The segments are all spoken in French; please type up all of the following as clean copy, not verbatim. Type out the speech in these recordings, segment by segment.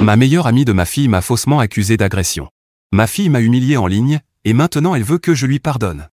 Ma meilleure amie de ma fille m'a faussement accusé d'agression. Ma fille m'a humilié en ligne, et maintenant elle veut que je lui pardonne.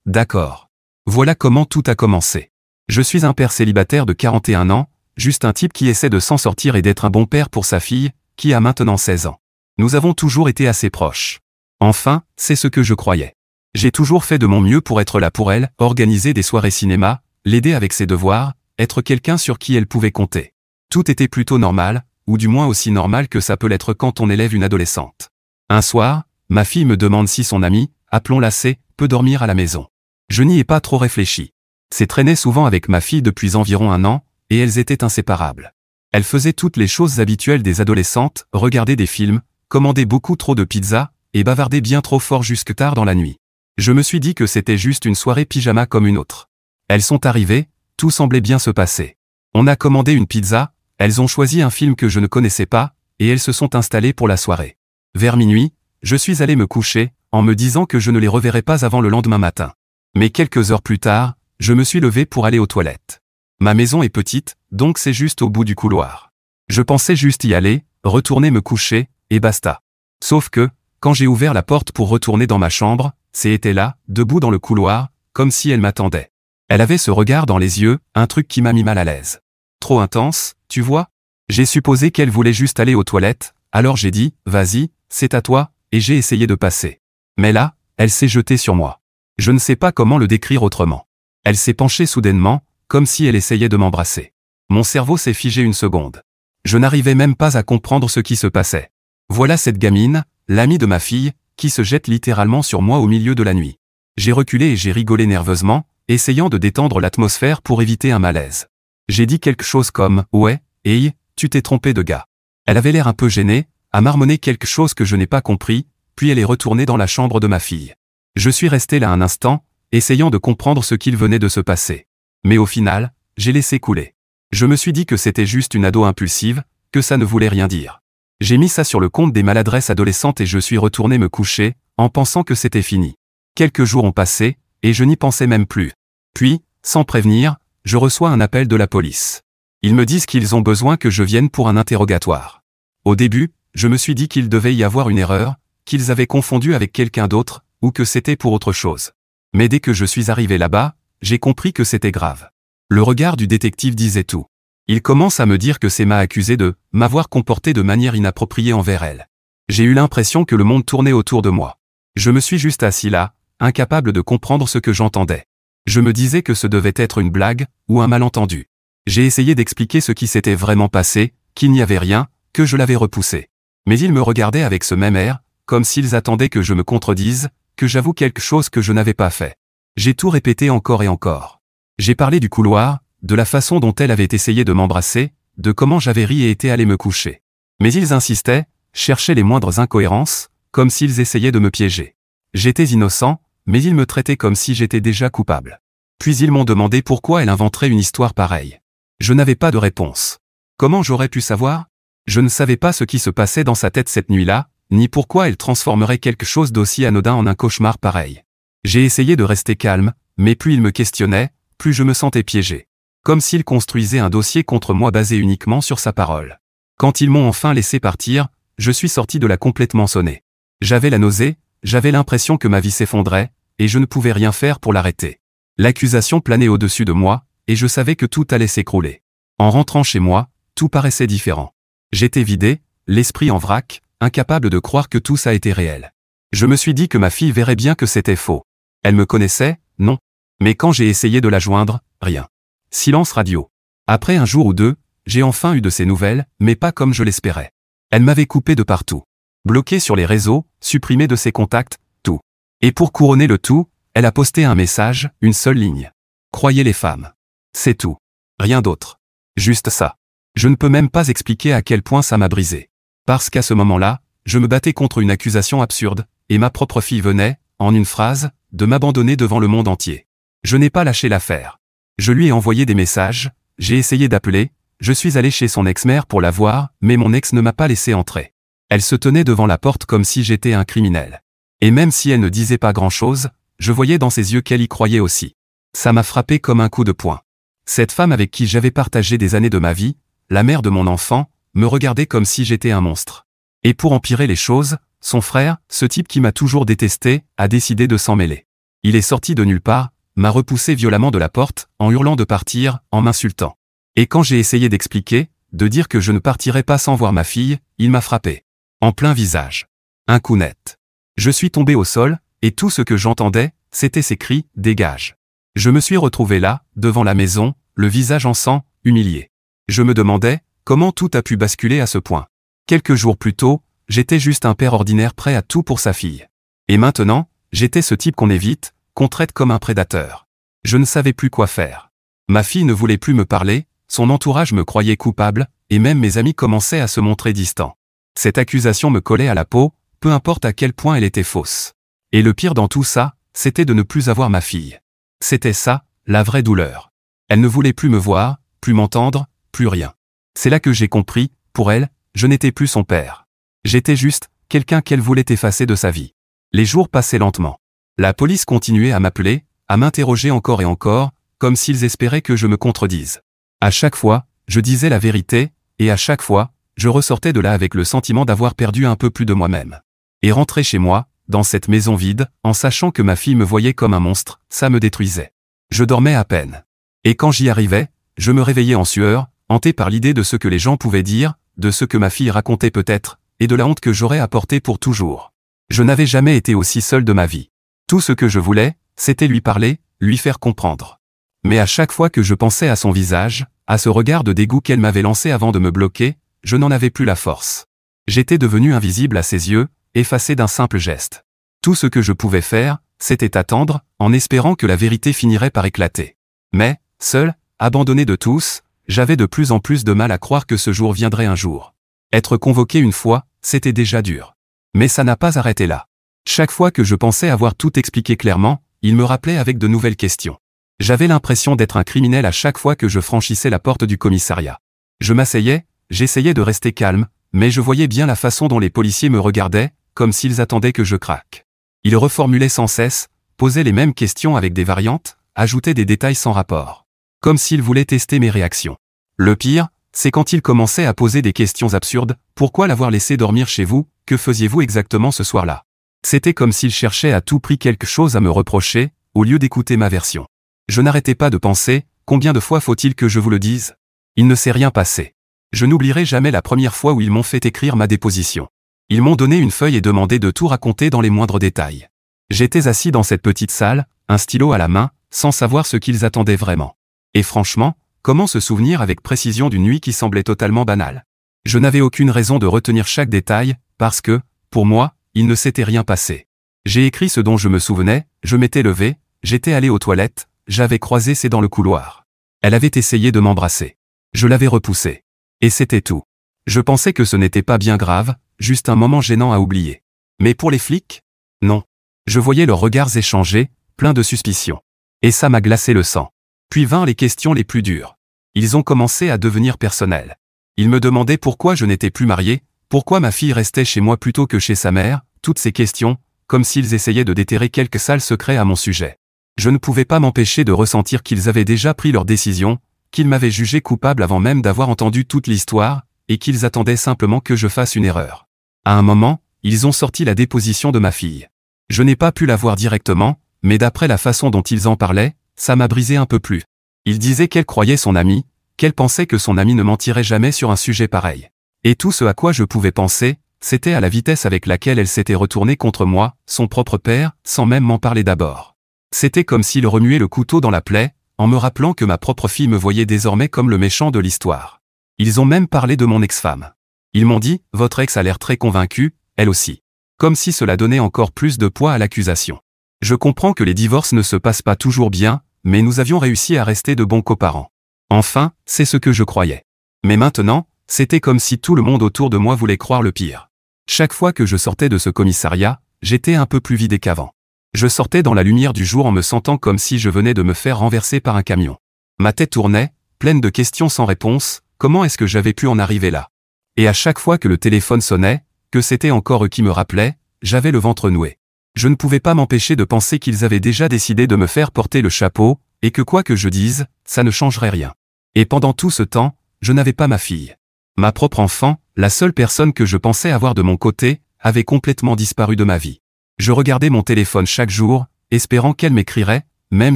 D'accord. Voilà comment tout a commencé. Je suis un père célibataire de 41 ans, juste un type qui essaie de s'en sortir et d'être un bon père pour sa fille, qui a maintenant 16 ans. Nous avons toujours été assez proches. Enfin, c'est ce que je croyais. J'ai toujours fait de mon mieux pour être là pour elle, organiser des soirées cinéma, l'aider avec ses devoirs, être quelqu'un sur qui elle pouvait compter. Tout était plutôt normal, ou du moins aussi normal que ça peut l'être quand on élève une adolescente. Un soir, ma fille me demande si son amie, appelons-la C, peut dormir à la maison. Je n'y ai pas trop réfléchi. C traînait souvent avec ma fille depuis environ 1 an, et elles étaient inséparables. Elle faisait toutes les choses habituelles des adolescentes, regarder des films, commander beaucoup trop de pizza, et bavarder bien trop fort jusque tard dans la nuit. Je me suis dit que c'était juste une soirée pyjama comme une autre. Elles sont arrivées, tout semblait bien se passer. On a commandé une pizza, elles ont choisi un film que je ne connaissais pas, et elles se sont installées pour la soirée. Vers minuit, je suis allé me coucher, en me disant que je ne les reverrais pas avant le lendemain matin. Mais quelques heures plus tard, je me suis levé pour aller aux toilettes. Ma maison est petite, donc c'est juste au bout du couloir. Je pensais juste y aller, retourner me coucher, et basta. Sauf que, quand j'ai ouvert la porte pour retourner dans ma chambre, C était là, debout dans le couloir, comme si elle m'attendait. Elle avait ce regard dans les yeux, un truc qui m'a mis mal à l'aise. Trop intense, tu vois? J'ai supposé qu'elle voulait juste aller aux toilettes, alors j'ai dit, vas-y, c'est à toi, et j'ai essayé de passer. Mais là, elle s'est jetée sur moi. Je ne sais pas comment le décrire autrement. Elle s'est penchée soudainement, comme si elle essayait de m'embrasser. Mon cerveau s'est figé une seconde. Je n'arrivais même pas à comprendre ce qui se passait. Voilà cette gamine, l'amie de ma fille, qui se jette littéralement sur moi au milieu de la nuit. J'ai reculé et j'ai rigolé nerveusement, essayant de détendre l'atmosphère pour éviter un malaise. J'ai dit quelque chose comme « Ouais, hey, tu t'es trompé de gars ». Elle avait l'air un peu gênée, a marmonné quelque chose que je n'ai pas compris, puis elle est retournée dans la chambre de ma fille. Je suis resté là un instant, essayant de comprendre ce qu'il venait de se passer. Mais au final, j'ai laissé couler. Je me suis dit que c'était juste une ado impulsive, que ça ne voulait rien dire. J'ai mis ça sur le compte des maladresses adolescentes et je suis retourné me coucher, en pensant que c'était fini. Quelques jours ont passé, et je n'y pensais même plus. Puis, sans prévenir, je reçois un appel de la police. Ils me disent qu'ils ont besoin que je vienne pour un interrogatoire. Au début, je me suis dit qu'il devait y avoir une erreur, qu'ils avaient confondu avec quelqu'un d'autre, ou que c'était pour autre chose. Mais dès que je suis arrivé là-bas, j'ai compris que c'était grave. Le regard du détective disait tout. Il commence à me dire que c'est m'a accusé de m'avoir comporté de manière inappropriée envers elle. J'ai eu l'impression que le monde tournait autour de moi. Je me suis juste assis là, incapable de comprendre ce que j'entendais. Je me disais que ce devait être une blague, ou un malentendu. J'ai essayé d'expliquer ce qui s'était vraiment passé, qu'il n'y avait rien, que je l'avais repoussé. Mais ils me regardaient avec ce même air, comme s'ils attendaient que je me contredise, que j'avoue quelque chose que je n'avais pas fait. J'ai tout répété encore et encore. J'ai parlé du couloir, de la façon dont elle avait essayé de m'embrasser, de comment j'avais ri et été allé me coucher. Mais ils insistaient, cherchaient les moindres incohérences, comme s'ils essayaient de me piéger. J'étais innocent, mais ils me traitaient comme si j'étais déjà coupable. Puis ils m'ont demandé pourquoi elle inventerait une histoire pareille. Je n'avais pas de réponse. Comment j'aurais pu savoir? Je ne savais pas ce qui se passait dans sa tête cette nuit-là, ni pourquoi elle transformerait quelque chose d'aussi anodin en un cauchemar pareil. J'ai essayé de rester calme, mais plus ils me questionnaient, plus je me sentais piégé. Comme s'ils construisaient un dossier contre moi basé uniquement sur sa parole. Quand ils m'ont enfin laissé partir, je suis sorti de là complètement sonné. J'avais la nausée, j'avais l'impression que ma vie s'effondrait, et je ne pouvais rien faire pour l'arrêter. L'accusation planait au-dessus de moi, et je savais que tout allait s'écrouler. En rentrant chez moi, tout paraissait différent. J'étais vidé, l'esprit en vrac, incapable de croire que tout ça était réel. Je me suis dit que ma fille verrait bien que c'était faux. Elle me connaissait, non. Mais quand j'ai essayé de la joindre, rien. Silence radio. Après un jour ou deux, j'ai enfin eu de ses nouvelles, mais pas comme je l'espérais. Elle m'avait coupé de partout. Bloqué sur les réseaux, supprimé de ses contacts, tout. Et pour couronner le tout, elle a posté un message, une seule ligne. Croyez les femmes. C'est tout. Rien d'autre. Juste ça. Je ne peux même pas expliquer à quel point ça m'a brisé. Parce qu'à ce moment-là, je me battais contre une accusation absurde, et ma propre fille venait, en une phrase, de m'abandonner devant le monde entier. Je n'ai pas lâché l'affaire. Je lui ai envoyé des messages, j'ai essayé d'appeler, je suis allé chez son ex-mère pour la voir, mais mon ex ne m'a pas laissé entrer. Elle se tenait devant la porte comme si j'étais un criminel. Et même si elle ne disait pas grand-chose, je voyais dans ses yeux qu'elle y croyait aussi. Ça m'a frappé comme un coup de poing. Cette femme avec qui j'avais partagé des années de ma vie, la mère de mon enfant, me regardait comme si j'étais un monstre. Et pour empirer les choses, son frère, ce type qui m'a toujours détesté, a décidé de s'en mêler. Il est sorti de nulle part, m'a repoussé violemment de la porte, en hurlant de partir, en m'insultant. Et quand j'ai essayé d'expliquer, de dire que je ne partirais pas sans voir ma fille, il m'a frappé. En plein visage. Un coup net. Je suis tombé au sol, et tout ce que j'entendais, c'était ces cris « Dégage !» Je me suis retrouvé là, devant la maison, le visage en sang, humilié. Je me demandais, comment tout a pu basculer à ce point. Quelques jours plus tôt, j'étais juste un père ordinaire prêt à tout pour sa fille. Et maintenant, j'étais ce type qu'on évite, qu'on traite comme un prédateur. Je ne savais plus quoi faire. Ma fille ne voulait plus me parler, son entourage me croyait coupable, et même mes amis commençaient à se montrer distants. Cette accusation me collait à la peau, peu importe à quel point elle était fausse. Et le pire dans tout ça, c'était de ne plus avoir ma fille. C'était ça, la vraie douleur. Elle ne voulait plus me voir, plus m'entendre, plus rien. C'est là que j'ai compris, pour elle, je n'étais plus son père. J'étais juste quelqu'un qu'elle voulait effacer de sa vie. Les jours passaient lentement. La police continuait à m'appeler, à m'interroger encore et encore, comme s'ils espéraient que je me contredise. À chaque fois, je disais la vérité, et à chaque fois, je ressortais de là avec le sentiment d'avoir perdu un peu plus de moi-même. Et rentrer chez moi, dans cette maison vide, en sachant que ma fille me voyait comme un monstre, ça me détruisait. Je dormais à peine. Et quand j'y arrivais, je me réveillais en sueur, hanté par l'idée de ce que les gens pouvaient dire, de ce que ma fille racontait peut-être, et de la honte que j'aurais à porter pour toujours. Je n'avais jamais été aussi seul de ma vie. Tout ce que je voulais, c'était lui parler, lui faire comprendre. Mais à chaque fois que je pensais à son visage, à ce regard de dégoût qu'elle m'avait lancé avant de me bloquer, je n'en avais plus la force. J'étais devenu invisible à ses yeux, effacé d'un simple geste. Tout ce que je pouvais faire, c'était attendre, en espérant que la vérité finirait par éclater. Mais, seul, abandonné de tous, j'avais de plus en plus de mal à croire que ce jour viendrait un jour. Être convoqué une fois, c'était déjà dur. Mais ça n'a pas arrêté là. Chaque fois que je pensais avoir tout expliqué clairement, il me rappelait avec de nouvelles questions. J'avais l'impression d'être un criminel à chaque fois que je franchissais la porte du commissariat. Je m'asseyais, j'essayais de rester calme, mais je voyais bien la façon dont les policiers me regardaient, comme s'ils attendaient que je craque. Ils reformulaient sans cesse, posaient les mêmes questions avec des variantes, ajoutaient des détails sans rapport. Comme s'ils voulaient tester mes réactions. Le pire, c'est quand ils commençaient à poser des questions absurdes. Pourquoi l'avoir laissé dormir chez vous? Que faisiez-vous exactement ce soir-là? C'était comme s'ils cherchaient à tout prix quelque chose à me reprocher, au lieu d'écouter ma version. Je n'arrêtais pas de penser, combien de fois faut-il que je vous le dise? Il ne s'est rien passé. Je n'oublierai jamais la première fois où ils m'ont fait écrire ma déposition. Ils m'ont donné une feuille et demandé de tout raconter dans les moindres détails. J'étais assis dans cette petite salle, un stylo à la main, sans savoir ce qu'ils attendaient vraiment. Et franchement, comment se souvenir avec précision d'une nuit qui semblait totalement banale? Je n'avais aucune raison de retenir chaque détail, parce que, pour moi, il ne s'était rien passé. J'ai écrit ce dont je me souvenais, je m'étais levé, j'étais allé aux toilettes, j'avais croisé ses dents dans le couloir. Elle avait essayé de m'embrasser. Je l'avais repoussée. Et c'était tout. Je pensais que ce n'était pas bien grave, juste un moment gênant à oublier. Mais pour les flics? Non. Je voyais leurs regards échangés, pleins de suspicion. Et ça m'a glacé le sang. Puis vinrent les questions les plus dures. Ils ont commencé à devenir personnels. Ils me demandaient pourquoi je n'étais plus marié, pourquoi ma fille restait chez moi plutôt que chez sa mère, toutes ces questions, comme s'ils essayaient de déterrer quelques sales secrets à mon sujet. Je ne pouvais pas m'empêcher de ressentir qu'ils avaient déjà pris leur décision, qu'ils m'avaient jugé coupable avant même d'avoir entendu toute l'histoire, et qu'ils attendaient simplement que je fasse une erreur. À un moment, ils ont sorti la déposition de ma fille. Je n'ai pas pu la voir directement, mais d'après la façon dont ils en parlaient, ça m'a brisé un peu plus. Ils disaient qu'elle croyait son ami, qu'elle pensait que son ami ne mentirait jamais sur un sujet pareil. Et tout ce à quoi je pouvais penser, c'était à la vitesse avec laquelle elle s'était retournée contre moi, son propre père, sans même m'en parler d'abord. C'était comme s'il remuait le couteau dans la plaie, en me rappelant que ma propre fille me voyait désormais comme le méchant de l'histoire. Ils ont même parlé de mon ex-femme. Ils m'ont dit, votre ex a l'air très convaincue, elle aussi. Comme si cela donnait encore plus de poids à l'accusation. Je comprends que les divorces ne se passent pas toujours bien, mais nous avions réussi à rester de bons coparents. Enfin, c'est ce que je croyais. Mais maintenant, c'était comme si tout le monde autour de moi voulait croire le pire. Chaque fois que je sortais de ce commissariat, j'étais un peu plus vidé qu'avant. Je sortais dans la lumière du jour en me sentant comme si je venais de me faire renverser par un camion. Ma tête tournait, pleine de questions sans réponse, comment est-ce que j'avais pu en arriver là? Et à chaque fois que le téléphone sonnait, que c'était encore eux qui me rappelaient, j'avais le ventre noué. Je ne pouvais pas m'empêcher de penser qu'ils avaient déjà décidé de me faire porter le chapeau, et que quoi que je dise, ça ne changerait rien. Et pendant tout ce temps, je n'avais pas ma fille. Ma propre enfant, la seule personne que je pensais avoir de mon côté, avait complètement disparu de ma vie. Je regardais mon téléphone chaque jour, espérant qu'elle m'écrirait, même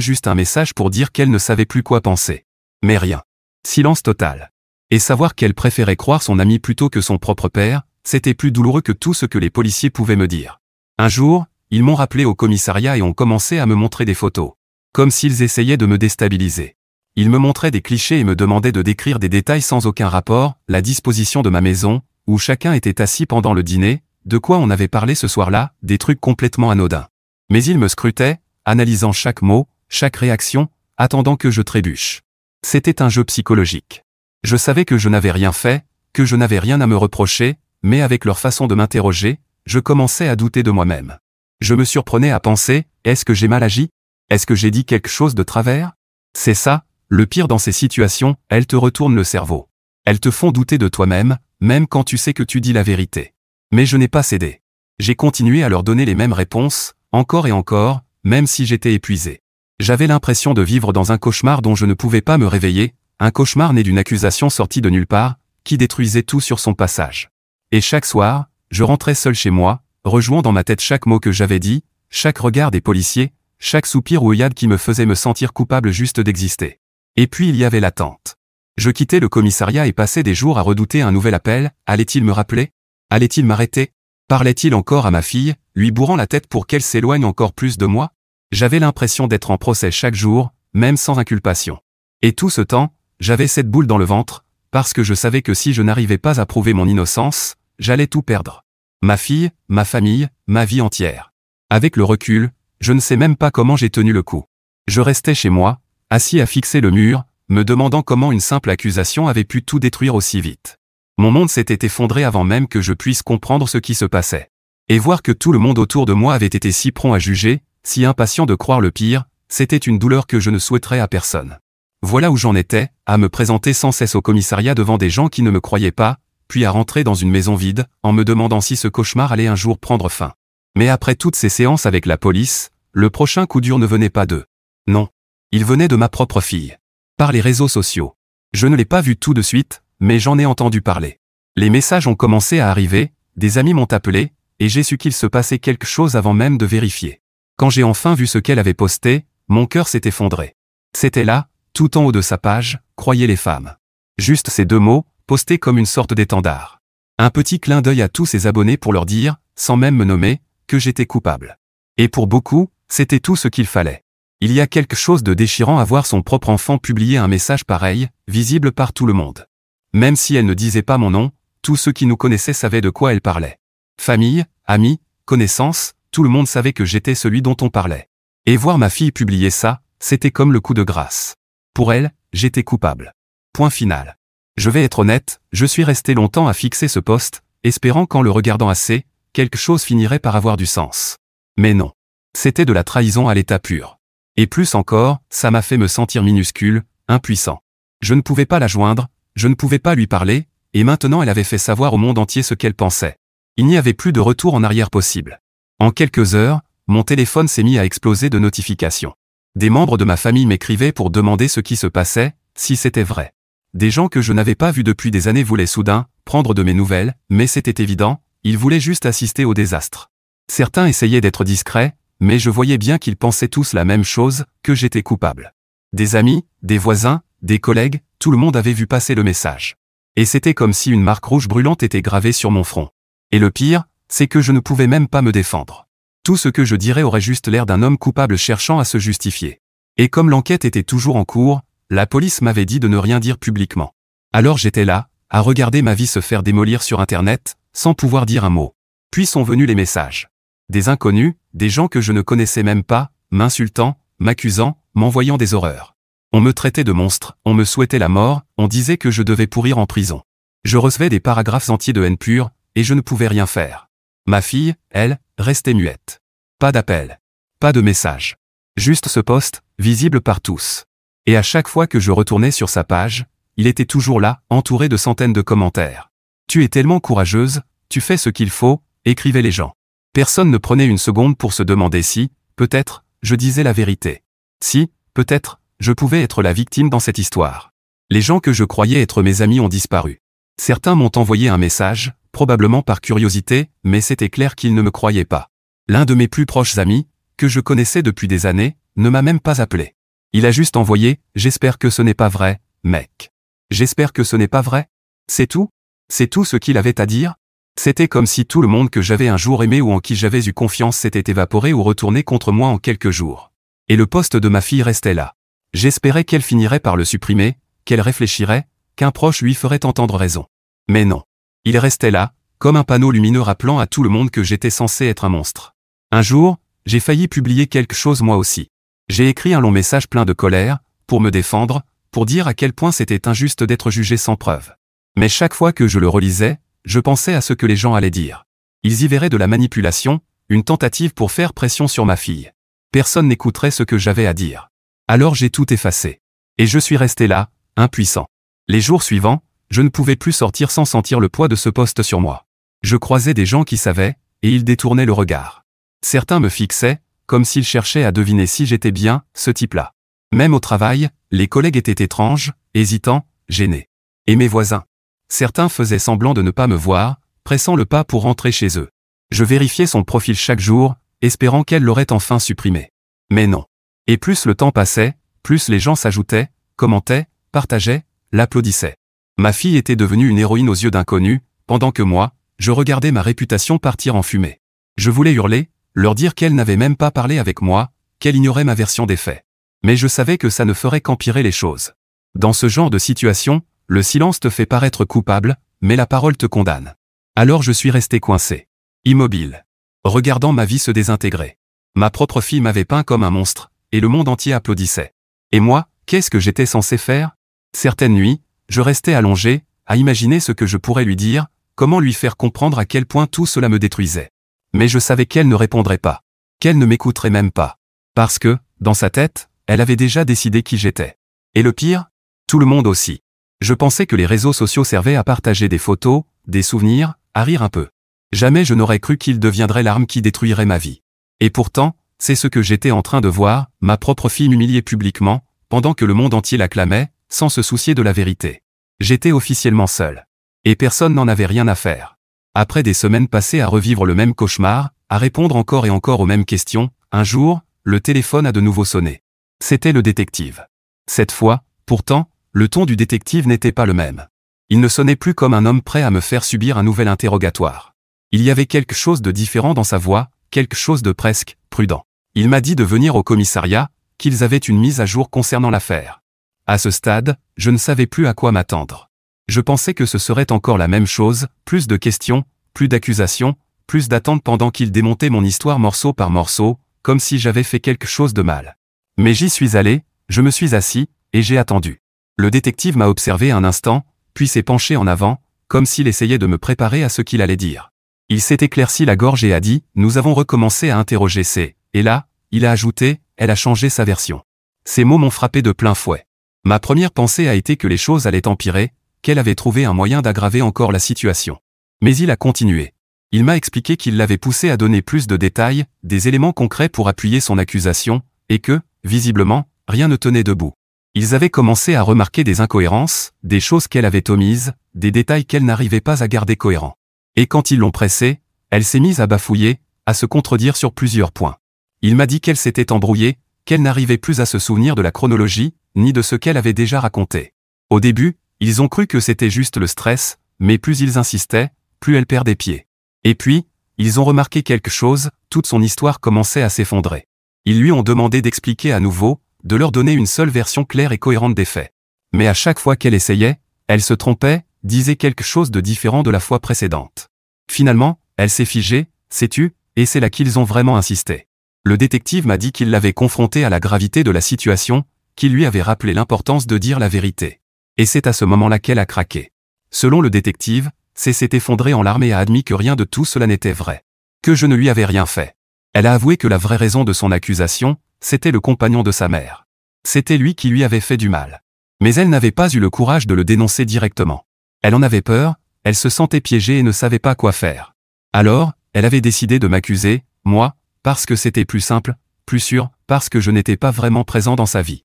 juste un message pour dire qu'elle ne savait plus quoi penser. Mais rien. Silence total. Et savoir qu'elle préférait croire son ami plutôt que son propre père, c'était plus douloureux que tout ce que les policiers pouvaient me dire. Un jour, ils m'ont rappelé au commissariat et ont commencé à me montrer des photos. Comme s'ils essayaient de me déstabiliser. Ils me montraient des clichés et me demandaient de décrire des détails sans aucun rapport, la disposition de ma maison, où chacun était assis pendant le dîner, de quoi on avait parlé ce soir-là, des trucs complètement anodins. Mais ils me scrutaient, analysant chaque mot, chaque réaction, attendant que je trébuche. C'était un jeu psychologique. Je savais que je n'avais rien fait, que je n'avais rien à me reprocher, mais avec leur façon de m'interroger, je commençais à douter de moi-même. Je me surprenais à penser, est-ce que j'ai mal agi? Est-ce que j'ai dit quelque chose de travers? C'est ça, le pire dans ces situations, elles te retournent le cerveau. Elles te font douter de toi-même, même quand tu sais que tu dis la vérité. Mais je n'ai pas cédé. J'ai continué à leur donner les mêmes réponses, encore et encore, même si j'étais épuisé. J'avais l'impression de vivre dans un cauchemar dont je ne pouvais pas me réveiller, un cauchemar né d'une accusation sortie de nulle part, qui détruisait tout sur son passage. Et chaque soir, je rentrais seul chez moi, rejouant dans ma tête chaque mot que j'avais dit, chaque regard des policiers, chaque soupir ou œillade qui me faisait me sentir coupable juste d'exister. Et puis il y avait l'attente. Je quittais le commissariat et passais des jours à redouter un nouvel appel, allait-il me rappeler? Allait-il m'arrêter? Parlait-il encore à ma fille, lui bourrant la tête pour qu'elle s'éloigne encore plus de moi? J'avais l'impression d'être en procès chaque jour, même sans inculpation. Et tout ce temps, j'avais cette boule dans le ventre, parce que je savais que si je n'arrivais pas à prouver mon innocence, j'allais tout perdre. Ma fille, ma famille, ma vie entière. Avec le recul, je ne sais même pas comment j'ai tenu le coup. Je restais chez moi, assis à fixer le mur, me demandant comment une simple accusation avait pu tout détruire aussi vite. Mon monde s'était effondré avant même que je puisse comprendre ce qui se passait. Et voir que tout le monde autour de moi avait été si prompt à juger, si impatient de croire le pire, c'était une douleur que je ne souhaiterais à personne. Voilà où j'en étais, à me présenter sans cesse au commissariat devant des gens qui ne me croyaient pas, puis à rentrer dans une maison vide, en me demandant si ce cauchemar allait un jour prendre fin. Mais après toutes ces séances avec la police, le prochain coup dur ne venait pas d'eux. Non. Il venait de ma propre fille. Par les réseaux sociaux. Je ne l'ai pas vu tout de suite, mais j'en ai entendu parler. Les messages ont commencé à arriver, des amis m'ont appelé, et j'ai su qu'il se passait quelque chose avant même de vérifier. Quand j'ai enfin vu ce qu'elle avait posté, mon cœur s'est effondré. C'était là, tout en haut de sa page, croyez les femmes. Juste ces deux mots, postés comme une sorte d'étendard. Un petit clin d'œil à tous ses abonnés pour leur dire, sans même me nommer, que j'étais coupable. Et pour beaucoup, c'était tout ce qu'il fallait. Il y a quelque chose de déchirant à voir son propre enfant publier un message pareil, visible par tout le monde. Même si elle ne disait pas mon nom, tous ceux qui nous connaissaient savaient de quoi elle parlait. Famille, amis, connaissances, tout le monde savait que j'étais celui dont on parlait. Et voir ma fille publier ça, c'était comme le coup de grâce. Pour elle, j'étais coupable. Point final. Je vais être honnête, je suis resté longtemps à fixer ce post, espérant qu'en le regardant assez, quelque chose finirait par avoir du sens. Mais non. C'était de la trahison à l'état pur. Et plus encore, ça m'a fait me sentir minuscule, impuissant. Je ne pouvais pas la joindre, je ne pouvais pas lui parler, et maintenant elle avait fait savoir au monde entier ce qu'elle pensait. Il n'y avait plus de retour en arrière possible. En quelques heures, mon téléphone s'est mis à exploser de notifications. Des membres de ma famille m'écrivaient pour demander ce qui se passait, si c'était vrai. Des gens que je n'avais pas vus depuis des années voulaient soudain prendre de mes nouvelles, mais c'était évident, ils voulaient juste assister au désastre. Certains essayaient d'être discrets, mais je voyais bien qu'ils pensaient tous la même chose, que j'étais coupable. Des amis, des voisins, des collègues, tout le monde avait vu passer le message. Et c'était comme si une marque rouge brûlante était gravée sur mon front. Et le pire, c'est que je ne pouvais même pas me défendre. Tout ce que je dirais aurait juste l'air d'un homme coupable cherchant à se justifier. Et comme l'enquête était toujours en cours, la police m'avait dit de ne rien dire publiquement. Alors j'étais là, à regarder ma vie se faire démolir sur Internet, sans pouvoir dire un mot. Puis sont venus les messages. Des inconnus, des gens que je ne connaissais même pas, m'insultant, m'accusant, m'envoyant des horreurs. On me traitait de monstre, on me souhaitait la mort, on disait que je devais pourrir en prison. Je recevais des paragraphes entiers de haine pure, et je ne pouvais rien faire. Ma fille, elle, restait muette. Pas d'appel. Pas de message. Juste ce post, visible par tous. Et à chaque fois que je retournais sur sa page, il était toujours là, entouré de centaines de commentaires. Tu es tellement courageuse, tu fais ce qu'il faut, écrivaient les gens. Personne ne prenait une seconde pour se demander si, peut-être, je disais la vérité. Si, peut-être, je pouvais être la victime dans cette histoire. Les gens que je croyais être mes amis ont disparu. Certains m'ont envoyé un message, probablement par curiosité, mais c'était clair qu'ils ne me croyaient pas. L'un de mes plus proches amis, que je connaissais depuis des années, ne m'a même pas appelé. Il a juste envoyé « J'espère que ce n'est pas vrai, mec. J'espère que ce n'est pas vrai ». C'est tout? C'est tout ce qu'il avait à dire? C'était comme si tout le monde que j'avais un jour aimé ou en qui j'avais eu confiance s'était évaporé ou retourné contre moi en quelques jours. Et le poste de ma fille restait là. J'espérais qu'elle finirait par le supprimer, qu'elle réfléchirait, qu'un proche lui ferait entendre raison. Mais non. Il restait là, comme un panneau lumineux rappelant à tout le monde que j'étais censé être un monstre. Un jour, j'ai failli publier quelque chose moi aussi. J'ai écrit un long message plein de colère, pour me défendre, pour dire à quel point c'était injuste d'être jugé sans preuve. Mais chaque fois que je le relisais, je pensais à ce que les gens allaient dire. Ils y verraient de la manipulation, une tentative pour faire pression sur ma fille. Personne n'écouterait ce que j'avais à dire. Alors j'ai tout effacé. Et je suis resté là, impuissant. Les jours suivants, je ne pouvais plus sortir sans sentir le poids de ce poste sur moi. Je croisais des gens qui savaient, et ils détournaient le regard. Certains me fixaient, comme s'ils cherchaient à deviner si j'étais bien, ce type-là. Même au travail, les collègues étaient étranges, hésitants, gênés. Et mes voisins. Certains faisaient semblant de ne pas me voir, pressant le pas pour rentrer chez eux. Je vérifiais son profil chaque jour, espérant qu'elle l'aurait enfin supprimé. Mais non. Et plus le temps passait, plus les gens s'ajoutaient, commentaient, partageaient, l'applaudissaient. Ma fille était devenue une héroïne aux yeux d'inconnus, pendant que moi, je regardais ma réputation partir en fumée. Je voulais hurler, leur dire qu'elle n'avait même pas parlé avec moi, qu'elle ignorait ma version des faits. Mais je savais que ça ne ferait qu'empirer les choses. Dans ce genre de situation, le silence te fait paraître coupable, mais la parole te condamne. Alors je suis resté coincé. Immobile. Regardant ma vie se désintégrer. Ma propre fille m'avait peint comme un monstre, et le monde entier applaudissait. Et moi, qu'est-ce que j'étais censé faire? Certaines nuits, je restais allongé, à imaginer ce que je pourrais lui dire, comment lui faire comprendre à quel point tout cela me détruisait. Mais je savais qu'elle ne répondrait pas. Qu'elle ne m'écouterait même pas. Parce que, dans sa tête, elle avait déjà décidé qui j'étais. Et le pire? Tout le monde aussi. Je pensais que les réseaux sociaux servaient à partager des photos, des souvenirs, à rire un peu. Jamais je n'aurais cru qu'ils deviendraient l'arme qui détruirait ma vie. Et pourtant, c'est ce que j'étais en train de voir, ma propre fille m'humilier publiquement, pendant que le monde entier l'acclamait, sans se soucier de la vérité. J'étais officiellement seul. Et personne n'en avait rien à faire. Après des semaines passées à revivre le même cauchemar, à répondre encore et encore aux mêmes questions, un jour, le téléphone a de nouveau sonné. C'était le détective. Cette fois, pourtant, le ton du détective n'était pas le même. Il ne sonnait plus comme un homme prêt à me faire subir un nouvel interrogatoire. Il y avait quelque chose de différent dans sa voix, quelque chose de presque prudent. Il m'a dit de venir au commissariat, qu'ils avaient une mise à jour concernant l'affaire. À ce stade, je ne savais plus à quoi m'attendre. Je pensais que ce serait encore la même chose, plus de questions, plus d'accusations, plus d'attentes pendant qu'il démontait mon histoire morceau par morceau, comme si j'avais fait quelque chose de mal. Mais j'y suis allé, je me suis assis, et j'ai attendu. Le détective m'a observé un instant, puis s'est penché en avant, comme s'il essayait de me préparer à ce qu'il allait dire. Il s'est éclairci la gorge et a dit « Nous avons recommencé à interroger C. » Et là, il a ajouté « Elle a changé sa version. » Ces mots m'ont frappé de plein fouet. Ma première pensée a été que les choses allaient empirer, qu'elle avait trouvé un moyen d'aggraver encore la situation. Mais il a continué. Il m'a expliqué qu'il l'avait poussé à donner plus de détails, des éléments concrets pour appuyer son accusation, et que, visiblement, rien ne tenait debout. Ils avaient commencé à remarquer des incohérences, des choses qu'elle avait omises, des détails qu'elle n'arrivait pas à garder cohérents. Et quand ils l'ont pressée, elle s'est mise à bafouiller, à se contredire sur plusieurs points. Il m'a dit qu'elle s'était embrouillée, qu'elle n'arrivait plus à se souvenir de la chronologie, ni de ce qu'elle avait déjà raconté. Au début, ils ont cru que c'était juste le stress, mais plus ils insistaient, plus elle perdait pied. Et puis, ils ont remarqué quelque chose, toute son histoire commençait à s'effondrer. Ils lui ont demandé d'expliquer à nouveau, de leur donner une seule version claire et cohérente des faits. Mais à chaque fois qu'elle essayait, elle se trompait, disait quelque chose de différent de la fois précédente. Finalement, elle s'est figée, s'est tue, et c'est là qu'ils ont vraiment insisté. Le détective m'a dit qu'il l'avait confrontée à la gravité de la situation, qu'il lui avait rappelé l'importance de dire la vérité. Et c'est à ce moment-là qu'elle a craqué. Selon le détective, c'est s'est effondré en larmes et a admis que rien de tout cela n'était vrai. Que je ne lui avais rien fait. Elle a avoué que la vraie raison de son accusation, c'était le compagnon de sa mère. C'était lui qui lui avait fait du mal. Mais elle n'avait pas eu le courage de le dénoncer directement. Elle en avait peur, elle se sentait piégée et ne savait pas quoi faire. Alors, elle avait décidé de m'accuser, moi, parce que c'était plus simple, plus sûr, parce que je n'étais pas vraiment présent dans sa vie.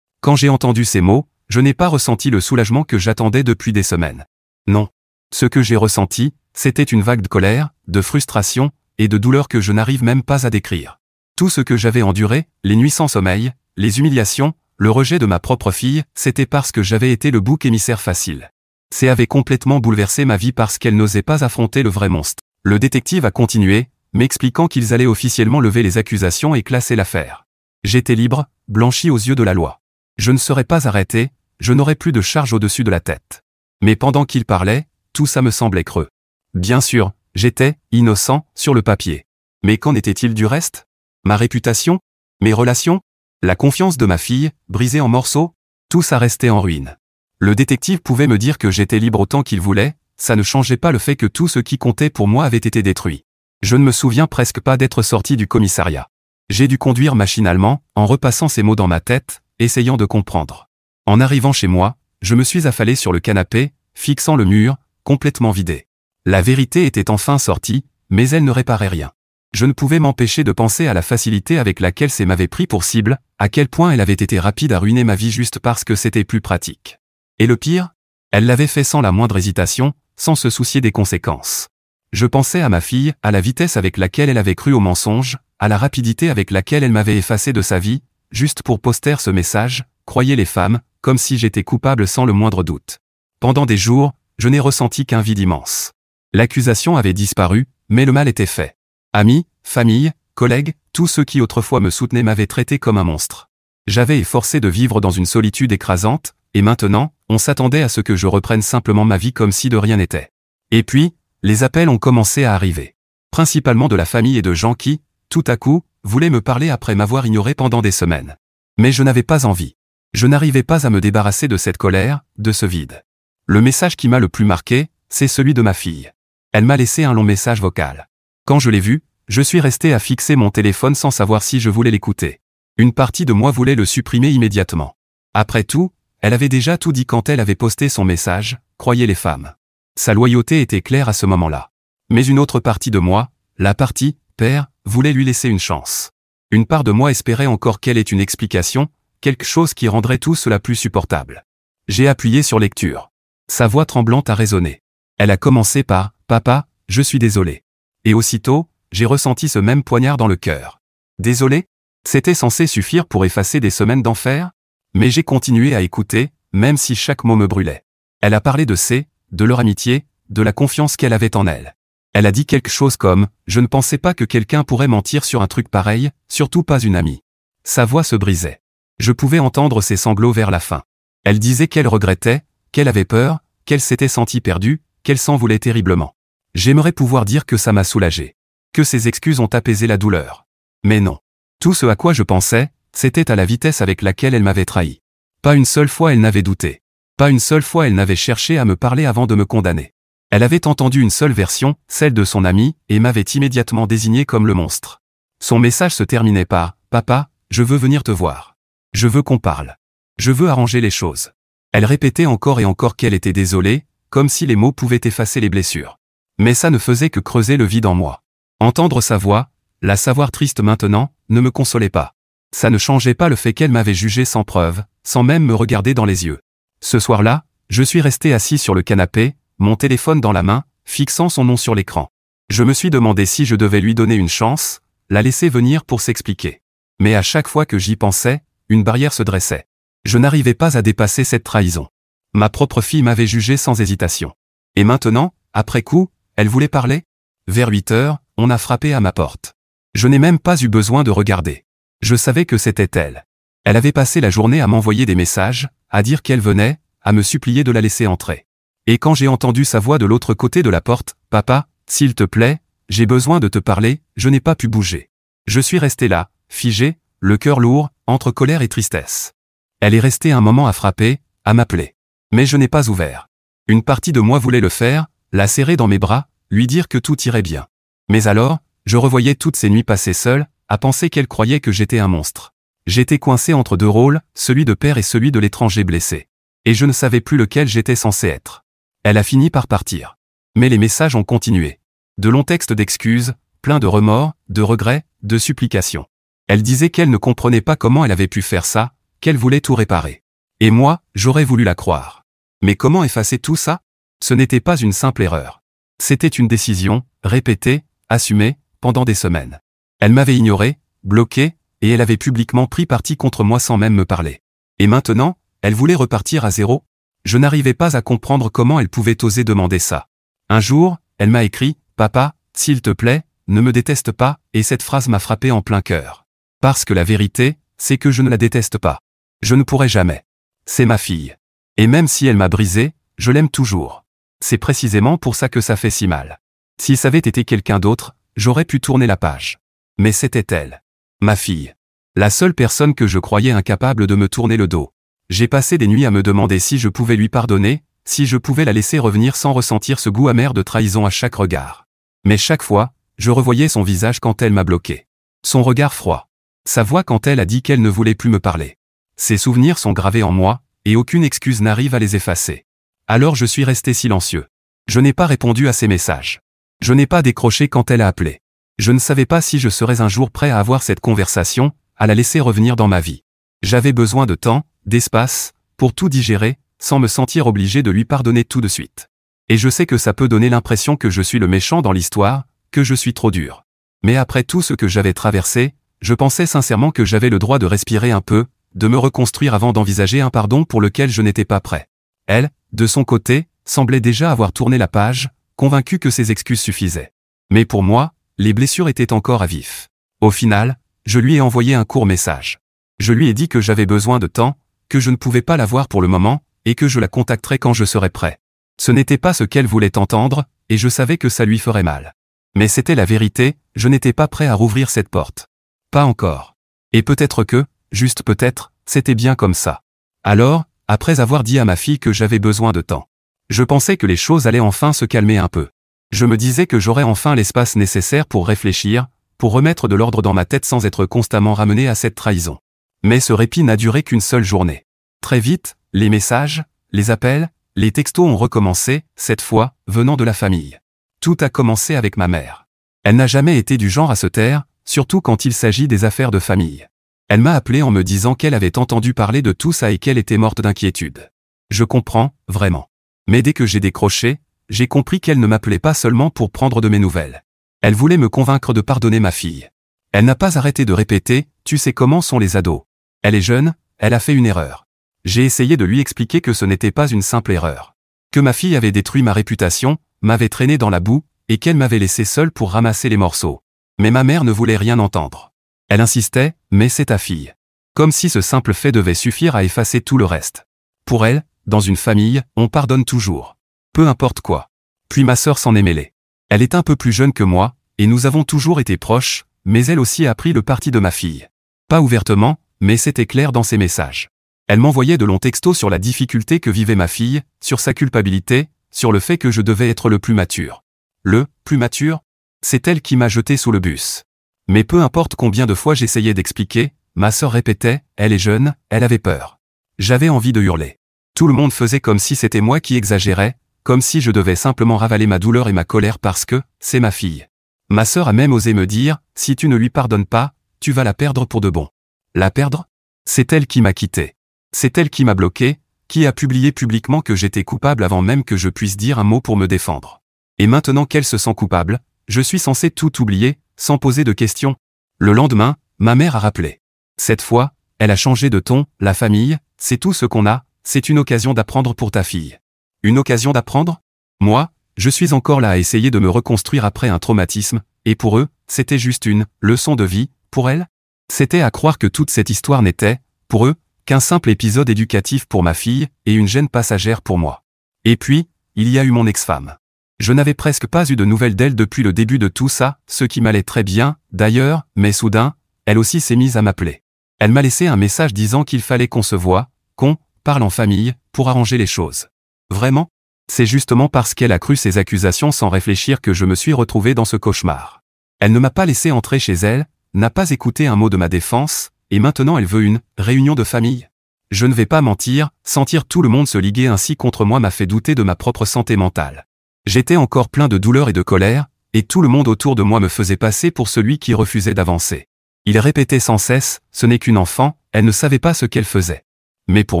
Quand j'ai entendu ces mots, je n'ai pas ressenti le soulagement que j'attendais depuis des semaines. Non. Ce que j'ai ressenti, c'était une vague de colère, de frustration, et de douleur que je n'arrive même pas à décrire. Tout ce que j'avais enduré, les nuits sans sommeil, les humiliations, le rejet de ma propre fille, c'était parce que j'avais été le bouc émissaire facile. C'est avait complètement bouleversé ma vie parce qu'elle n'osait pas affronter le vrai monstre. Le détective a continué, m'expliquant qu'ils allaient officiellement lever les accusations et classer l'affaire. J'étais libre, blanchi aux yeux de la loi. Je ne serais pas arrêté, je n'aurais plus de charge au-dessus de la tête. Mais pendant qu'il parlait, tout ça me semblait creux. Bien sûr, j'étais innocent sur le papier. Mais qu'en était-il du reste? Ma réputation? Mes relations? La confiance de ma fille, brisée en morceaux? Tout ça restait en ruine. Le détective pouvait me dire que j'étais libre autant qu'il voulait, ça ne changeait pas le fait que tout ce qui comptait pour moi avait été détruit. Je ne me souviens presque pas d'être sorti du commissariat. J'ai dû conduire machinalement, en repassant ces mots dans ma tête, essayant de comprendre. En arrivant chez moi, je me suis affalé sur le canapé, fixant le mur, complètement vidé. La vérité était enfin sortie, mais elle ne réparait rien. Je ne pouvais m'empêcher de penser à la facilité avec laquelle c'est m'avait pris pour cible, à quel point elle avait été rapide à ruiner ma vie juste parce que c'était plus pratique. Et le pire? Elle l'avait fait sans la moindre hésitation, sans se soucier des conséquences. Je pensais à ma fille, à la vitesse avec laquelle elle avait cru au mensonge, à la rapidité avec laquelle elle m'avait effacé de sa vie, juste pour poster ce message, croyez les femmes, comme si j'étais coupable sans le moindre doute. Pendant des jours, je n'ai ressenti qu'un vide immense. L'accusation avait disparu, mais le mal était fait. Amis, famille, collègues, tous ceux qui autrefois me soutenaient m'avaient traité comme un monstre. J'avais été forcé de vivre dans une solitude écrasante, et maintenant, on s'attendait à ce que je reprenne simplement ma vie comme si de rien n'était. Et puis, les appels ont commencé à arriver. Principalement de la famille et de gens qui, tout à coup, voulaient me parler après m'avoir ignoré pendant des semaines. Mais je n'avais pas envie. Je n'arrivais pas à me débarrasser de cette colère, de ce vide. Le message qui m'a le plus marqué, c'est celui de ma fille. Elle m'a laissé un long message vocal. Quand je l'ai vu, je suis resté à fixer mon téléphone sans savoir si je voulais l'écouter. Une partie de moi voulait le supprimer immédiatement. Après tout, elle avait déjà tout dit quand elle avait posté son message, croyez les femmes. Sa loyauté était claire à ce moment-là. Mais une autre partie de moi, la partie père, voulait lui laisser une chance. Une part de moi espérait encore qu'elle ait une explication, quelque chose qui rendrait tout cela plus supportable. J'ai appuyé sur lecture. Sa voix tremblante a résonné. Elle a commencé par « Papa, je suis désolé ». Et aussitôt, j'ai ressenti ce même poignard dans le cœur. Désolé? C'était censé suffire pour effacer des semaines d'enfer? Mais j'ai continué à écouter, même si chaque mot me brûlait. Elle a parlé de leur amitié, de la confiance qu'elle avait en elle. Elle a dit quelque chose comme « Je ne pensais pas que quelqu'un pourrait mentir sur un truc pareil, surtout pas une amie ». Sa voix se brisait. Je pouvais entendre ses sanglots vers la fin. Elle disait qu'elle regrettait, qu'elle avait peur, qu'elle s'était sentie perdue, qu'elle s'en voulait terriblement. J'aimerais pouvoir dire que ça m'a soulagé. Que ses excuses ont apaisé la douleur. Mais non. Tout ce à quoi je pensais, c'était à la vitesse avec laquelle elle m'avait trahi. Pas une seule fois elle n'avait douté. Pas une seule fois elle n'avait cherché à me parler avant de me condamner. Elle avait entendu une seule version, celle de son ami, et m'avait immédiatement désigné comme le monstre. Son message se terminait par « Papa, je veux venir te voir. Je veux qu'on parle. Je veux arranger les choses. » Elle répétait encore et encore qu'elle était désolée, comme si les mots pouvaient effacer les blessures. Mais ça ne faisait que creuser le vide en moi. Entendre sa voix, la savoir triste maintenant, ne me consolait pas. Ça ne changeait pas le fait qu'elle m'avait jugé sans preuve, sans même me regarder dans les yeux. Ce soir-là, je suis resté assis sur le canapé, mon téléphone dans la main, fixant son nom sur l'écran. Je me suis demandé si je devais lui donner une chance, la laisser venir pour s'expliquer. Mais à chaque fois que j'y pensais, une barrière se dressait. Je n'arrivais pas à dépasser cette trahison. Ma propre fille m'avait jugé sans hésitation. Et maintenant, après coup, elle voulait parler? Vers 8 heures, on a frappé à ma porte. Je n'ai même pas eu besoin de regarder. Je savais que c'était elle. Elle avait passé la journée à m'envoyer des messages, à dire qu'elle venait, à me supplier de la laisser entrer. Et quand j'ai entendu sa voix de l'autre côté de la porte, « Papa, s'il te plaît, j'ai besoin de te parler », je n'ai pas pu bouger. Je suis resté là, figé, le cœur lourd, entre colère et tristesse. Elle est restée un moment à frapper, à m'appeler. Mais je n'ai pas ouvert. Une partie de moi voulait le faire, la serrer dans mes bras, lui dire que tout irait bien. Mais alors, je revoyais toutes ces nuits passées seule, à penser qu'elle croyait que j'étais un monstre. J'étais coincé entre deux rôles, celui de père et celui de l'étranger blessé. Et je ne savais plus lequel j'étais censé être. Elle a fini par partir. Mais les messages ont continué. De longs textes d'excuses, pleins de remords, de regrets, de supplications. Elle disait qu'elle ne comprenait pas comment elle avait pu faire ça, qu'elle voulait tout réparer. Et moi, j'aurais voulu la croire. Mais comment effacer tout ça? Ce n'était pas une simple erreur. C'était une décision, répétée, assumée, pendant des semaines. Elle m'avait ignoré, bloqué, et elle avait publiquement pris parti contre moi sans même me parler. Et maintenant, elle voulait repartir à zéro? Je n'arrivais pas à comprendre comment elle pouvait oser demander ça. Un jour, elle m'a écrit « Papa, s'il te plaît, ne me déteste pas », et cette phrase m'a frappé en plein cœur. Parce que la vérité, c'est que je ne la déteste pas. Je ne pourrai jamais. C'est ma fille. Et même si elle m'a brisé, je l'aime toujours. C'est précisément pour ça que ça fait si mal. Si ça avait été quelqu'un d'autre, j'aurais pu tourner la page. Mais c'était elle. Ma fille. La seule personne que je croyais incapable de me tourner le dos. J'ai passé des nuits à me demander si je pouvais lui pardonner, si je pouvais la laisser revenir sans ressentir ce goût amer de trahison à chaque regard. Mais chaque fois, je revoyais son visage quand elle m'a bloqué. Son regard froid. Sa voix quand elle a dit qu'elle ne voulait plus me parler. Ces souvenirs sont gravés en moi, et aucune excuse n'arrive à les effacer. Alors je suis resté silencieux. Je n'ai pas répondu à ses messages. Je n'ai pas décroché quand elle a appelé. Je ne savais pas si je serais un jour prêt à avoir cette conversation, à la laisser revenir dans ma vie. J'avais besoin de temps, d'espace, pour tout digérer, sans me sentir obligé de lui pardonner tout de suite. Et je sais que ça peut donner l'impression que je suis le méchant dans l'histoire, que je suis trop dur. Mais après tout ce que j'avais traversé, je pensais sincèrement que j'avais le droit de respirer un peu, de me reconstruire avant d'envisager un pardon pour lequel je n'étais pas prêt. Elle, de son côté, semblait déjà avoir tourné la page, convaincue que ses excuses suffisaient. Mais pour moi, les blessures étaient encore à vif. Au final, je lui ai envoyé un court message. Je lui ai dit que j'avais besoin de temps, que je ne pouvais pas la voir pour le moment, et que je la contacterais quand je serais prêt. Ce n'était pas ce qu'elle voulait entendre, et je savais que ça lui ferait mal. Mais c'était la vérité, je n'étais pas prêt à rouvrir cette porte. Pas encore. Et peut-être que, juste peut-être, c'était bien comme ça. Alors, après avoir dit à ma fille que j'avais besoin de temps, je pensais que les choses allaient enfin se calmer un peu. Je me disais que j'aurais enfin l'espace nécessaire pour réfléchir, pour remettre de l'ordre dans ma tête sans être constamment ramené à cette trahison. Mais ce répit n'a duré qu'une seule journée. Très vite, les messages, les appels, les textos ont recommencé, cette fois, venant de la famille. Tout a commencé avec ma mère. Elle n'a jamais été du genre à se taire, surtout quand il s'agit des affaires de famille. Elle m'a appelé en me disant qu'elle avait entendu parler de tout ça et qu'elle était morte d'inquiétude. Je comprends, vraiment. Mais dès que j'ai décroché, j'ai compris qu'elle ne m'appelait pas seulement pour prendre de mes nouvelles. Elle voulait me convaincre de pardonner ma fille. Elle n'a pas arrêté de répéter « Tu sais comment sont les ados. Elle est jeune, elle a fait une erreur. » J'ai essayé de lui expliquer que ce n'était pas une simple erreur. Que ma fille avait détruit ma réputation, m'avait traîné dans la boue, et qu'elle m'avait laissé seule pour ramasser les morceaux. Mais ma mère ne voulait rien entendre. Elle insistait, mais c'est ta fille. Comme si ce simple fait devait suffire à effacer tout le reste. Pour elle, dans une famille, on pardonne toujours. Peu importe quoi. Puis ma sœur s'en est mêlée. Elle est un peu plus jeune que moi, et nous avons toujours été proches, mais elle aussi a pris le parti de ma fille. Pas ouvertement, mais c'était clair dans ses messages. Elle m'envoyait de longs textos sur la difficulté que vivait ma fille, sur sa culpabilité, sur le fait que je devais être le plus mature. Le plus mature, c'est elle qui m'a jeté sous le bus. Mais peu importe combien de fois j'essayais d'expliquer, ma sœur répétait, elle est jeune, elle avait peur. J'avais envie de hurler. Tout le monde faisait comme si c'était moi qui exagérais, comme si je devais simplement ravaler ma douleur et ma colère parce que, c'est ma fille. Ma sœur a même osé me dire, si tu ne lui pardonnes pas, tu vas la perdre pour de bon. La perdre? C'est elle qui m'a quitté. C'est elle qui m'a bloqué, qui a publié publiquement que j'étais coupable avant même que je puisse dire un mot pour me défendre. Et maintenant qu'elle se sent coupable, je suis censé tout oublier, sans poser de questions. Le lendemain, ma mère a rappelé. Cette fois, elle a changé de ton, la famille, c'est tout ce qu'on a, c'est une occasion d'apprendre pour ta fille. Une occasion d'apprendre? Moi, je suis encore là à essayer de me reconstruire après un traumatisme, et pour eux, c'était juste une leçon de vie, pour elle? C'était à croire que toute cette histoire n'était, pour eux, qu'un simple épisode éducatif pour ma fille, et une gêne passagère pour moi. Et puis, il y a eu mon ex-femme. Je n'avais presque pas eu de nouvelles d'elle depuis le début de tout ça, ce qui m'allait très bien, d'ailleurs, mais soudain, elle aussi s'est mise à m'appeler. Elle m'a laissé un message disant qu'il fallait qu'on se voie, qu'on parle en famille, pour arranger les choses. Vraiment? C'est justement parce qu'elle a cru ces accusations sans réfléchir que je me suis retrouvé dans ce cauchemar. Elle ne m'a pas laissé entrer chez elle, n'a pas écouté un mot de ma défense, et maintenant elle veut une réunion de famille. Je ne vais pas mentir, sentir tout le monde se liguer ainsi contre moi m'a fait douter de ma propre santé mentale. J'étais encore plein de douleur et de colère, et tout le monde autour de moi me faisait passer pour celui qui refusait d'avancer. Il répétait sans cesse, ce n'est qu'une enfant, elle ne savait pas ce qu'elle faisait. Mais pour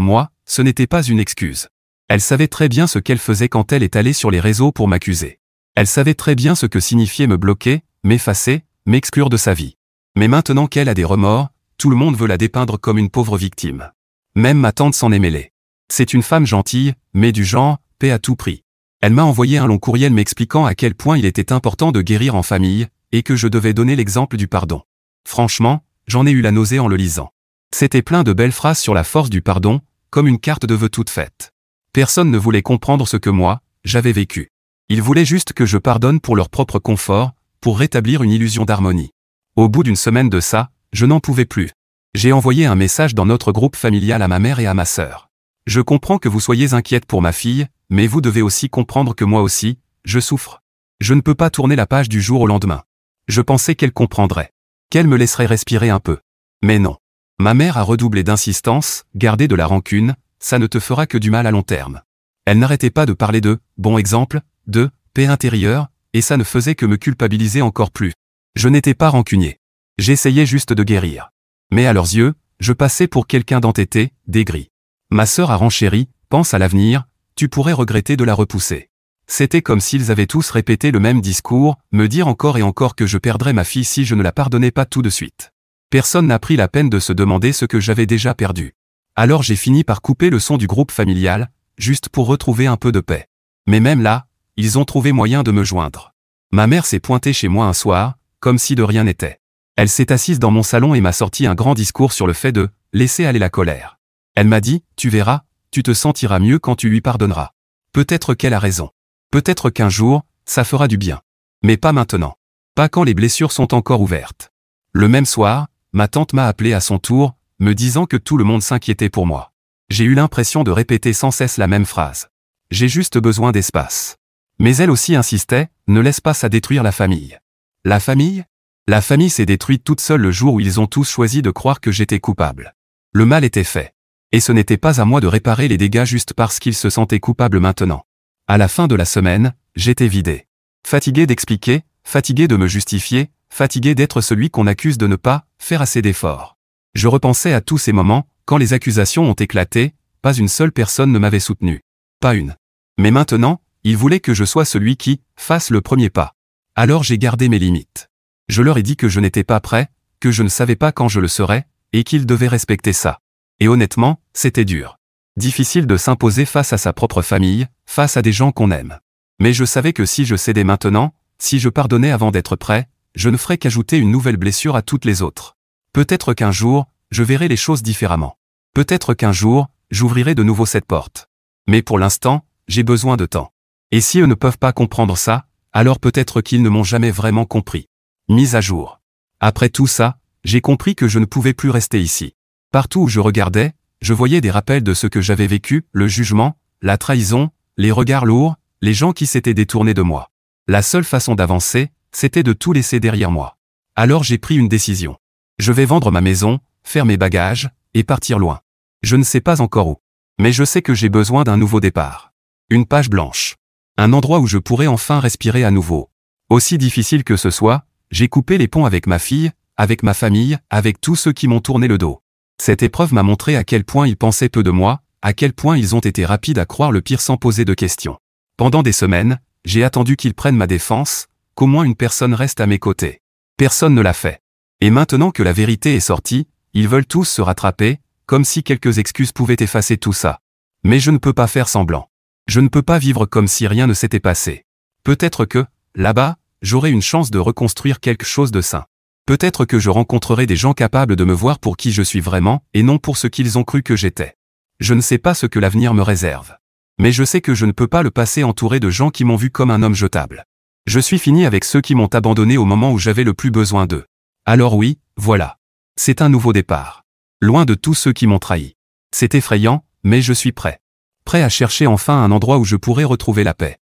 moi, ce n'était pas une excuse. Elle savait très bien ce qu'elle faisait quand elle est allée sur les réseaux pour m'accuser. Elle savait très bien ce que signifiait me bloquer, m'effacer, m'exclure de sa vie. Mais maintenant qu'elle a des remords, tout le monde veut la dépeindre comme une pauvre victime. Même ma tante s'en est mêlée. C'est une femme gentille, mais du genre, paix à tout prix. Elle m'a envoyé un long courriel m'expliquant à quel point il était important de guérir en famille, et que je devais donner l'exemple du pardon. Franchement, j'en ai eu la nausée en le lisant. C'était plein de belles phrases sur la force du pardon, comme une carte de vœux toute faite. Personne ne voulait comprendre ce que moi, j'avais vécu. Ils voulaient juste que je pardonne pour leur propre confort, pour rétablir une illusion d'harmonie. Au bout d'une semaine de ça, je n'en pouvais plus. J'ai envoyé un message dans notre groupe familial à ma mère et à ma sœur. Je comprends que vous soyez inquiète pour ma fille, mais vous devez aussi comprendre que moi aussi, je souffre. Je ne peux pas tourner la page du jour au lendemain. Je pensais qu'elle comprendrait. Qu'elle me laisserait respirer un peu. Mais non. Ma mère a redoublé d'insistance, garder de la rancune, ça ne te fera que du mal à long terme. Elle n'arrêtait pas de parler de « bon exemple », de « paix intérieure », et ça ne faisait que me culpabiliser encore plus. Je n'étais pas rancunier. J'essayais juste de guérir. Mais à leurs yeux, je passais pour quelqu'un d'entêté, d'aigri. Ma sœur a renchéri, pense à l'avenir, tu pourrais regretter de la repousser. C'était comme s'ils avaient tous répété le même discours, me dire encore et encore que je perdrais ma fille si je ne la pardonnais pas tout de suite. Personne n'a pris la peine de se demander ce que j'avais déjà perdu. Alors j'ai fini par couper le son du groupe familial, juste pour retrouver un peu de paix. Mais même là, ils ont trouvé moyen de me joindre. Ma mère s'est pointée chez moi un soir, comme si de rien n'était. Elle s'est assise dans mon salon et m'a sorti un grand discours sur le fait de laisser aller la colère. Elle m'a dit, tu verras, tu te sentiras mieux quand tu lui pardonneras. Peut-être qu'elle a raison. Peut-être qu'un jour, ça fera du bien. Mais pas maintenant. Pas quand les blessures sont encore ouvertes. Le même soir, ma tante m'a appelé à son tour, me disant que tout le monde s'inquiétait pour moi. J'ai eu l'impression de répéter sans cesse la même phrase. J'ai juste besoin d'espace. Mais elle aussi insistait, ne laisse pas ça détruire la famille. La famille ? La famille s'est détruite toute seule le jour où ils ont tous choisi de croire que j'étais coupable. Le mal était fait. Et ce n'était pas à moi de réparer les dégâts juste parce qu'ils se sentaient coupables maintenant. À la fin de la semaine, j'étais vidé. Fatigué d'expliquer, fatigué de me justifier, fatigué d'être celui qu'on accuse de ne pas faire assez d'efforts. Je repensais à tous ces moments, quand les accusations ont éclaté, pas une seule personne ne m'avait soutenu. Pas une. Mais maintenant, ils voulaient que je sois celui qui fasse le premier pas. Alors j'ai gardé mes limites. Je leur ai dit que je n'étais pas prêt, que je ne savais pas quand je le serais, et qu'ils devaient respecter ça. Et honnêtement, c'était dur. Difficile de s'imposer face à sa propre famille, face à des gens qu'on aime. Mais je savais que si je cédais maintenant, si je pardonnais avant d'être prêt, je ne ferais qu'ajouter une nouvelle blessure à toutes les autres. Peut-être qu'un jour, je verrai les choses différemment. Peut-être qu'un jour, j'ouvrirai de nouveau cette porte. Mais pour l'instant, j'ai besoin de temps. Et si eux ne peuvent pas comprendre ça, alors peut-être qu'ils ne m'ont jamais vraiment compris. Mise à jour. Après tout ça, j'ai compris que je ne pouvais plus rester ici. Partout où je regardais, je voyais des rappels de ce que j'avais vécu, le jugement, la trahison, les regards lourds, les gens qui s'étaient détournés de moi. La seule façon d'avancer, c'était de tout laisser derrière moi. Alors j'ai pris une décision. Je vais vendre ma maison, faire mes bagages, et partir loin. Je ne sais pas encore où. Mais je sais que j'ai besoin d'un nouveau départ. Une page blanche. Un endroit où je pourrais enfin respirer à nouveau. Aussi difficile que ce soit, j'ai coupé les ponts avec ma fille, avec ma famille, avec tous ceux qui m'ont tourné le dos. Cette épreuve m'a montré à quel point ils pensaient peu de moi, à quel point ils ont été rapides à croire le pire sans poser de questions. Pendant des semaines, j'ai attendu qu'ils prennent ma défense, qu'au moins une personne reste à mes côtés. Personne ne l'a fait. Et maintenant que la vérité est sortie, ils veulent tous se rattraper, comme si quelques excuses pouvaient effacer tout ça. Mais je ne peux pas faire semblant. Je ne peux pas vivre comme si rien ne s'était passé. Peut-être que, là-bas, j'aurai une chance de reconstruire quelque chose de sain. Peut-être que je rencontrerai des gens capables de me voir pour qui je suis vraiment, et non pour ce qu'ils ont cru que j'étais. Je ne sais pas ce que l'avenir me réserve. Mais je sais que je ne peux pas le passer entouré de gens qui m'ont vu comme un homme jetable. Je suis fini avec ceux qui m'ont abandonné au moment où j'avais le plus besoin d'eux. Alors oui, voilà. C'est un nouveau départ. Loin de tous ceux qui m'ont trahi. C'est effrayant, mais je suis prêt. Prêt à chercher enfin un endroit où je pourrai retrouver la paix.